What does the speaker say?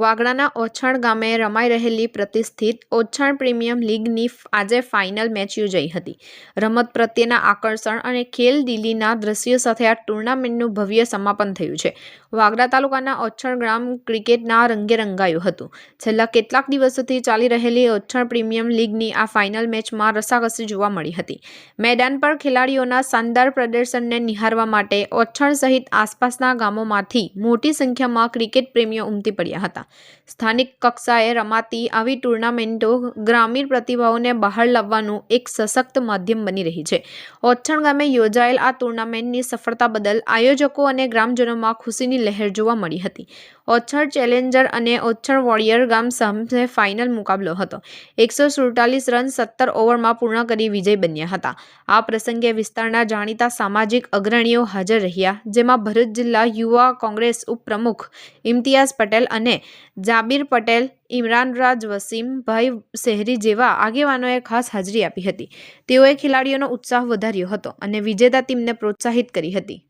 વાગડાના ઓછાણ ગામે રમાઈ રહેલી પ્રતિષ્ઠિત ઓછાણ પ્રીમિયમ લીગની આજે ફાઇનલ મેચ યોજાઈ હતી. રમત પ્રત્યેના આકર્ષણ અને ખેલદિલીના દ્રશ્યો સાથે આ ટુર્નામેન્ટનું ભવ્ય સમાપન થયું છે. વાગડા તાલુકાના ઓછાણ ગ્રામ ક્રિકેટના રંગે રંગાયું હતું. છેલ્લા કેટલાક દિવસોથી ચાલી રહેલી ઓછાણ પ્રીમિયમ લીગની આ ફાઇનલ મેચમાં રસાકસી જોવા મળી હતી. મેદાન પર ખેલાડીઓના શાનદાર પ્રદર્શનને નિહાળવા માટે ઓછાણ સહિત આસપાસના ગામોમાંથી મોટી સંખ્યામાં ક્રિકેટ પ્રેમીઓ ઉમટી પડ્યા હતા. સ્થાનિક કક્ષાએ રમાતી આવી ટુર્નામેન્ટો ગ્રામીણ પ્રતિભાઓને બહાર લાવવાનું એક સશક્ત માધ્યમ બની રહી છે. ઓછાણ ગામે યોજાયેલ આ ટુર્નામેન્ટની સફળતા બદલ આયોજકો અને ગ્રામજનોમાં ખુશીની લહેર જોવા મળી હતી. ઓછાણ ચેલેન્જર અને ઓછાણ વોરિયર ગામ સામે ફાઇનલ મુકાબલો હતો. 147 રન 17 ઓવરમાં પૂર્ણ કરી વિજય બન્યા હતા. આ પ્રસંગે વિસ્તારના જાણીતા સામાજિક અગ્રણીઓ હાજર રહ્યા, જેમાં ભરૂચ જિલ્લા યુવા કોંગ્રેસ ઉપપ્રમુખ ઇમ્તિયાઝ પટેલ અને જાબીર પટેલ, ઇમરાનરાજ વસીમ, ભાઈ શહેરી જેવા આગેવાનોએ ખાસ હાજરી આપી હતી. તેઓએ ખેલાડીઓનો ઉત્સાહ વધાર્યો હતો અને વિજેતા ટીમને પ્રોત્સાહિત કરી હતી.